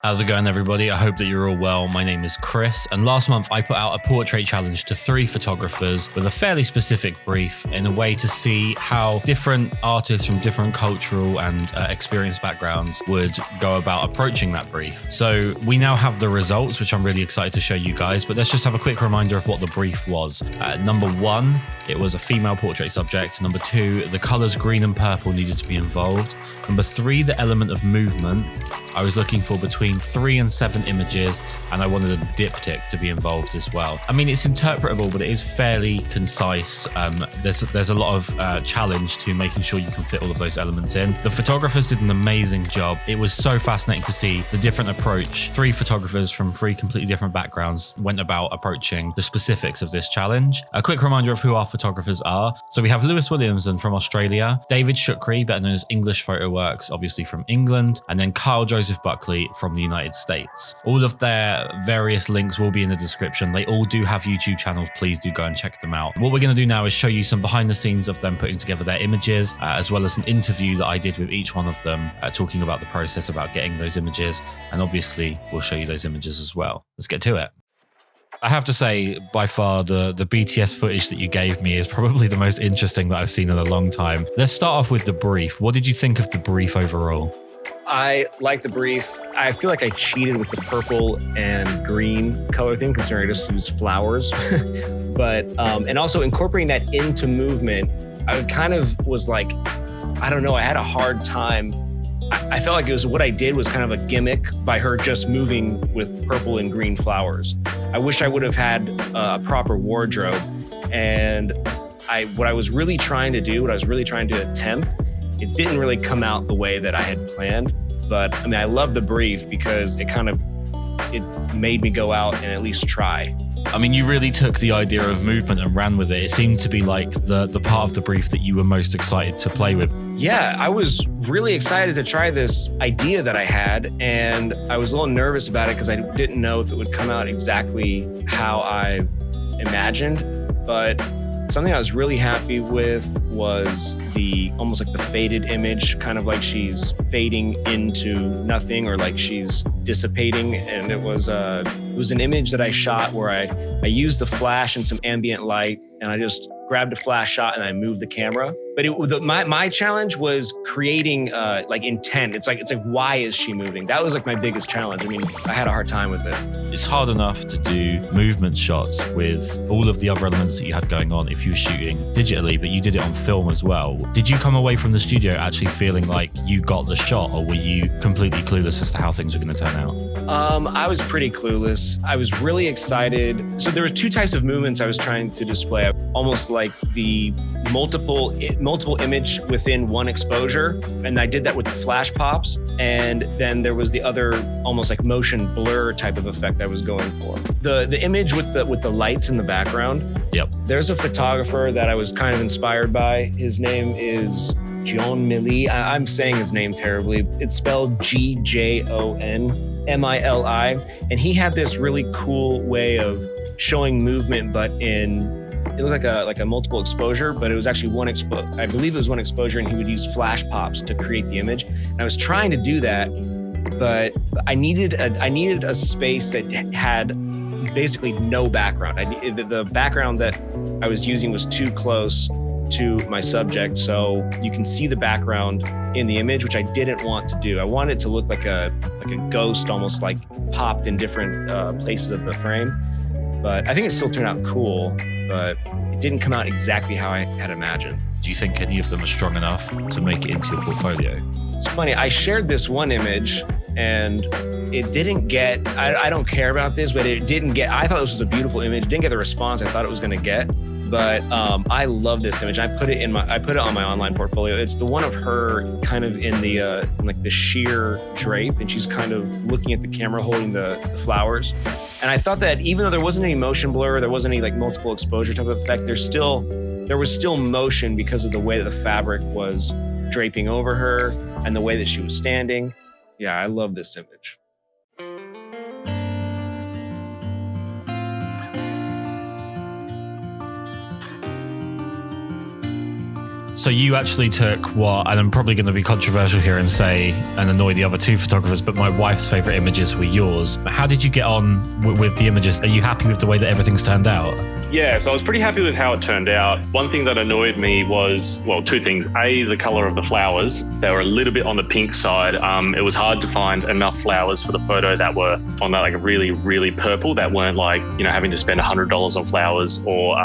How's it going, everybody? I hope that you're all well. My name is Chris, and last month I put out a portrait challenge to 3 photographers with a fairly specific brief in a way to see how different artists from different cultural and experience backgrounds would go about approaching that brief. So we now have the results, which I'm really excited to show you guys, but let's just have a quick reminder of what the brief was. Number 1, it was a female portrait subject. Number 2, the colors green and purple needed to be involved. Number 3, the element of movement. I was looking for between 3 and 7 images, and I wanted a diptych to be involved as well. I mean, it's interpretable, but it is fairly concise. There's a lot of challenge to making sure you can fit all of those elements in. The photographers did an amazing job. It was so fascinating to see the different approach 3 photographers from 3 completely different backgrounds went about approaching the specifics of this challenge. A quick reminder of who our photographers are. So we have Williamson from Australia, David Shoukry, better known as English Photo Works, obviously from England, and then Kyle Joseph Buckley from the United States. All of their various links will be in the description. They all do have YouTube channels. Please do go and check them out. What we're going to do now is show you some behind the scenes of them putting together their images, as well as an interview that I did with each one of them, talking about the process about getting those images. And obviously, we'll show you those images as well. Let's get to it. I have to say, by far, the BTS footage that you gave me is probably the most interesting that I've seen in a long time. Let's start off with the brief. What did you think of the brief overall? I like the brief. I feel like I cheated with the purple and green color thing, considering I just used flowers. But, and also incorporating that into movement, I kind of was like, I don't know, I had a hard time. I felt like it was what I did was kind of a gimmick by her just moving with purple and green flowers. I wish I would have had a proper wardrobe. And what I was really trying to do, what I was really trying to attempt, it didn't really come out the way that I had planned. But I mean, I love the brief because it made me go out and at least try. I mean, you really took the idea of movement and ran with it. It seemed to be like the part of the brief that you were most excited to play with. Yeah, I was really excited to try this idea that I had, and I was a little nervous about it because I didn't know if it would come out exactly how I imagined. But something I was really happy with was almost like the faded image, kind of like she's fading into nothing or like she's dissipating. And it was an image that I shot where I used the flash and some ambient light, and I just grabbed a flash shot and I moved the camera. But my challenge was creating like intent. It's like why is she moving? That was like my biggest challenge. I mean, I had a hard time with it. It's hard enough to do movement shots with all of the other elements that you had going on if you were shooting digitally, but you did it on film as well. Did you come away from the studio actually feeling like you got the shot, or were you completely clueless as to how things were going to turn out? I was pretty clueless. I was really excited. So there were 2 types of movements I was trying to display. Almost like the multiple image within one exposure. And I did that with the flash pops. And then there was the other almost like motion blur type of effect I was going for. The image with the lights in the background. Yep. There's a photographer that I was kind of inspired by. His name is John Millie. I'm saying his name terribly. It's spelled Gjonmili. And he had this really cool way of showing movement, but it looked like a multiple exposure, but it was actually I believe it was one exposure, and he would use flash pops to create the image. And I was trying to do that, but I needed a space that had basically no background. The background that I was using was too close to my subject, so you can see the background in the image, which I didn't want to do. I wanted it to look like a ghost, almost like popped in different places of the frame. But I think it still turned out cool, but it didn't come out exactly how I had imagined. Do you think any of them are strong enough to make it into your portfolio? It's funny, I shared this one image and it didn't get, I don't care about this, but it didn't get, I thought this was a beautiful image. It didn't get the response I thought it was gonna get, but I love this image. I put it on my online portfolio. It's the one of her kind of in like the sheer drape, and she's kind of looking at the camera holding the flowers. And I thought that even though there wasn't any motion blur, there wasn't any like multiple exposure type of effect, there was still motion because of the way that the fabric was draping over her and the way that she was standing. Yeah, I love this image. So you actually took what, and I'm probably going to be controversial here and say, and annoy the other two photographers, but my wife's favorite images were yours. How did you get on with the images? Are you happy with the way that everything's turned out? Yeah, so I was pretty happy with how it turned out. One thing that annoyed me was, well, two things. A, the color of the flowers. They were a little bit on the pink side. It was hard to find enough flowers for the photo that were on that like really, really purple, that weren't like, having to spend $100 on flowers or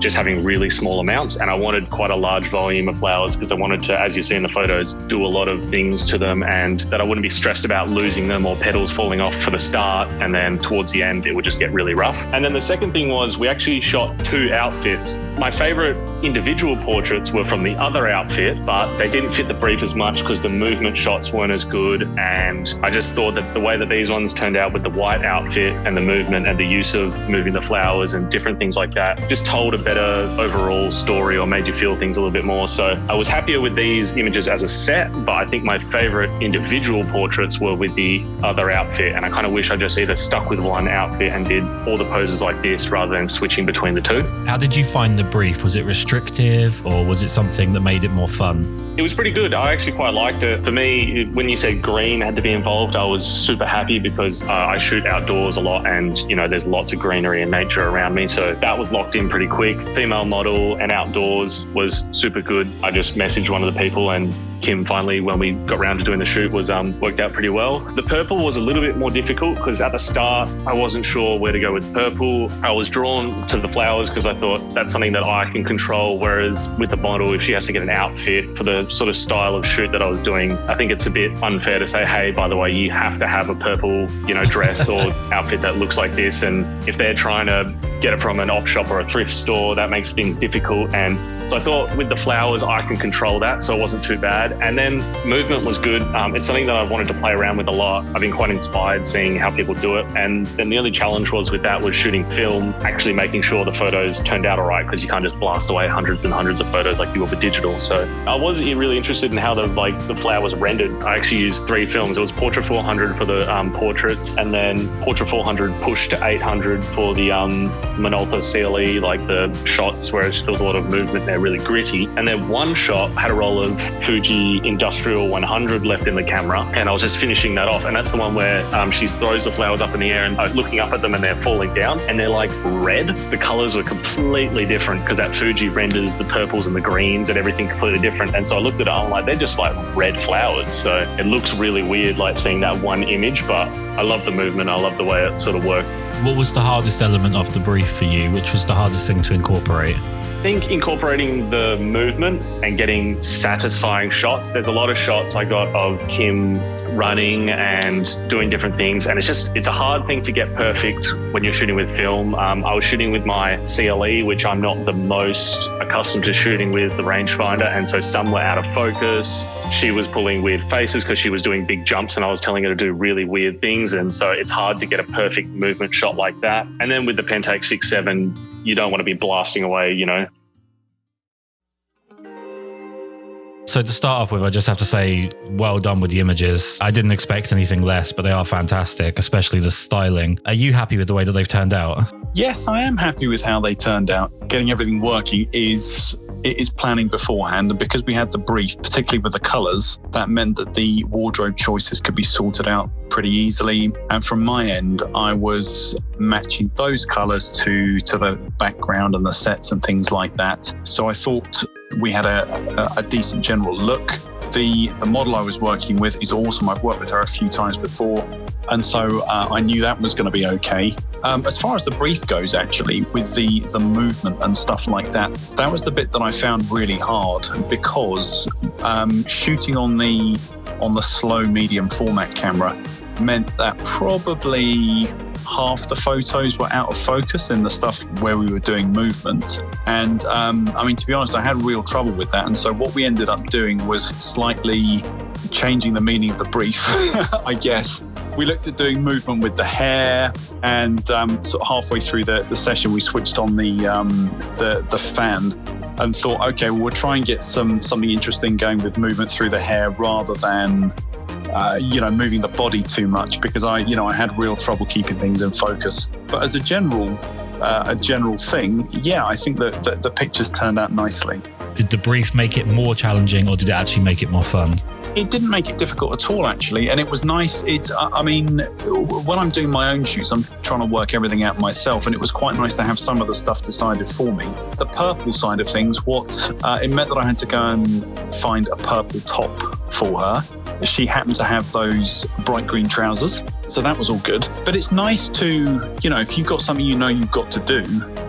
just having really small amounts. And I wanted quite a large volume of flowers because I wanted to, as you see in the photos, do a lot of things to them and that I wouldn't be stressed about losing them or petals falling off for the start. And then towards the end, it would just get really rough. And then the second thing was we actually shot 2 outfits. My favorite individual portraits were from the other outfit, but they didn't fit the brief as much because the movement shots weren't as good. And I just thought that the way that these ones turned out with the white outfit and the movement and the use of moving the flowers and different things like that just told a better overall story or made you feel things a little bit more. So I was happier with these images as a set, but I think my favorite individual portraits were with the other outfit. And I kind of wish I just either stuck with one outfit and did all the poses like this rather than switching between the two. How did you find the brief? Was it restrictive or was it something that made it more fun? It was pretty good. I actually quite liked it. For me, when you said green had to be involved, I was super happy because I shoot outdoors a lot and, there's lots of greenery and nature around me. So that was locked in pretty quick. Female model and outdoors was super good. I just messaged one of the people and Kim finally, when we got around to doing the shoot, was worked out pretty well. The purple was a little bit more difficult because at the start, I wasn't sure where to go with purple. I was drawn to the flowers because I thought that's something that I can control. Whereas with the model, if she has to get an outfit for the sort of style of shoot that I was doing, I think it's a bit unfair to say, hey, by the way, you have to have a purple, dress or outfit that looks like this. And if they're trying to get it from an op shop or a thrift store, that makes things difficult. And so I thought with the flowers, I can control that, so it wasn't too bad. And then movement was good. It's something that I've wanted to play around with a lot. I've been quite inspired seeing how people do it. And then the only challenge was with that was shooting film, actually making sure the photos turned out all right, because you can't just blast away hundreds and hundreds of photos like you will with digital. So I was really interested in how the flowers rendered. I actually used 3 films. It was Portrait 400 for the portraits, and then Portrait 400 pushed to 800 for the Minolta CLE, like the shots where there was a lot of movement there, really gritty. And then one shot had a roll of Fuji Industrial 100 left in the camera, and I was just finishing that off. And that's the one where she throws the flowers up in the air and looking up at them and they're falling down and they're like red. The colors were completely different because that Fuji renders the purples and the greens and everything completely different. And so I looked at it, I'm like, they're just like red flowers. So it looks really weird, like seeing that one image, but I love the movement. I love the way it sort of worked. What was the hardest element of the brief for you? Which was the hardest thing to incorporate? I think incorporating the movement and getting satisfying shots. There's a lot of shots I got of Kim running and doing different things, and it's a hard thing to get perfect when you're shooting with film. I was shooting with my CLE, which I'm not the most accustomed to shooting with the rangefinder, and so some were out of focus. She was pulling weird faces because she was doing big jumps and I was telling her to do really weird things, and so it's hard to get a perfect movement shot like that. And then with the Pentax 6.7, you don't want to be blasting away, So to start off with, I just have to say, well done with the images. I didn't expect anything less, but they are fantastic, especially the styling. Are you happy with the way that they've turned out? Yes, I am happy with how they turned out. Getting everything working is planning beforehand, and because we had the brief, particularly with the colours, that meant that the wardrobe choices could be sorted out pretty easily. And from my end, I was matching those colours to the background and the sets and things like that. So I thought we had a decent general look. The model I was working with is awesome. I've worked with her a few times before, and so I knew that was going to be okay. As far as the brief goes, actually, with the movement and stuff like that, that was the bit that I found really hard, because shooting on the slow medium format camera meant that probably half the photos were out of focus in the stuff where we were doing movement. And to be honest, I had real trouble with that. And so what we ended up doing was slightly changing the meaning of the brief, I guess. We looked at doing movement with the hair, and sort of halfway through the session, we switched on the fan and thought, okay, well, we'll try and get something interesting going with movement through the hair rather than moving the body too much, because I had real trouble keeping things in focus. But as a general thing, yeah, I think that the pictures turned out nicely. Did the brief make it more challenging, or did it actually make it more fun? It didn't make it difficult at all, actually. And it was nice. I mean, when I'm doing my own shoots, I'm trying to work everything out myself. And it was quite nice to have some of the stuff decided for me. The purple side of things, it meant that I had to go and find a purple top for her. She happened to have those bright green trousers, so that was all good. But it's nice to, if you've got something you've got to do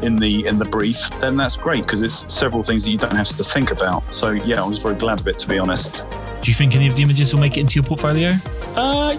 in the brief, then that's great, because it's several things that you don't have to think about. So yeah, I was very glad of it, to be honest. Do you think any of the images will make it into your portfolio?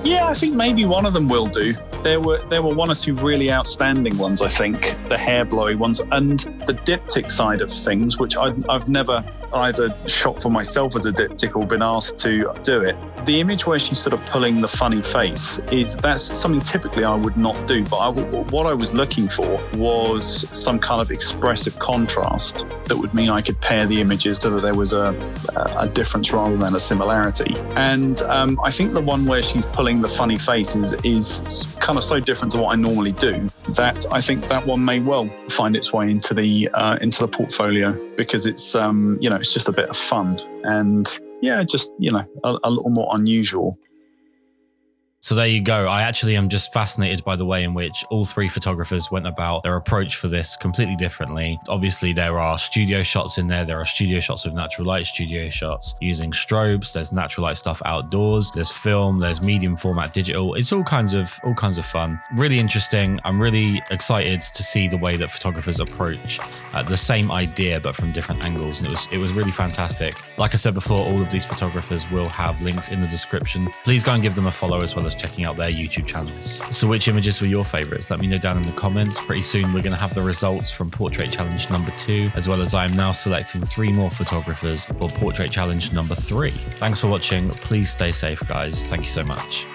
Yeah, I think maybe one of them will do. There were one or two really outstanding ones, I think, the hair blowy ones, and the diptych side of things, which I've never either shot for myself as a diptych or been asked to do it. The image where she's sort of pulling the funny face that's something typically I would not do, but what I was looking for was some kind of expressive contrast that would mean I could pair the images so that there was a difference rather than a similarity. And I think the one where she's pulling the funny face is kind of so different to what I normally do that I think that one may well find its way into the portfolio, because it's it's just a bit of fun and just a little more unusual. So there you go. I actually am just fascinated by the way in which all three photographers went about their approach for this completely differently. Obviously, there are studio shots in there. There are studio shots with natural light, studio shots using strobes. There's natural light stuff outdoors. There's film. There's medium format digital. It's all kinds of fun. Really interesting. I'm really excited to see the way that photographers approach the same idea but from different angles. And it was really fantastic. Like I said before, all of these photographers will have links in the description. Please go and give them a follow, as well as checking out their YouTube channels. So which images were your favorites? Let me know down in the comments. Pretty soon we're going to have the results from Portrait Challenge number 2, as well as I am now selecting 3 more photographers for Portrait Challenge number 3. Thanks for watching. Please stay safe, guys. Thank you so much.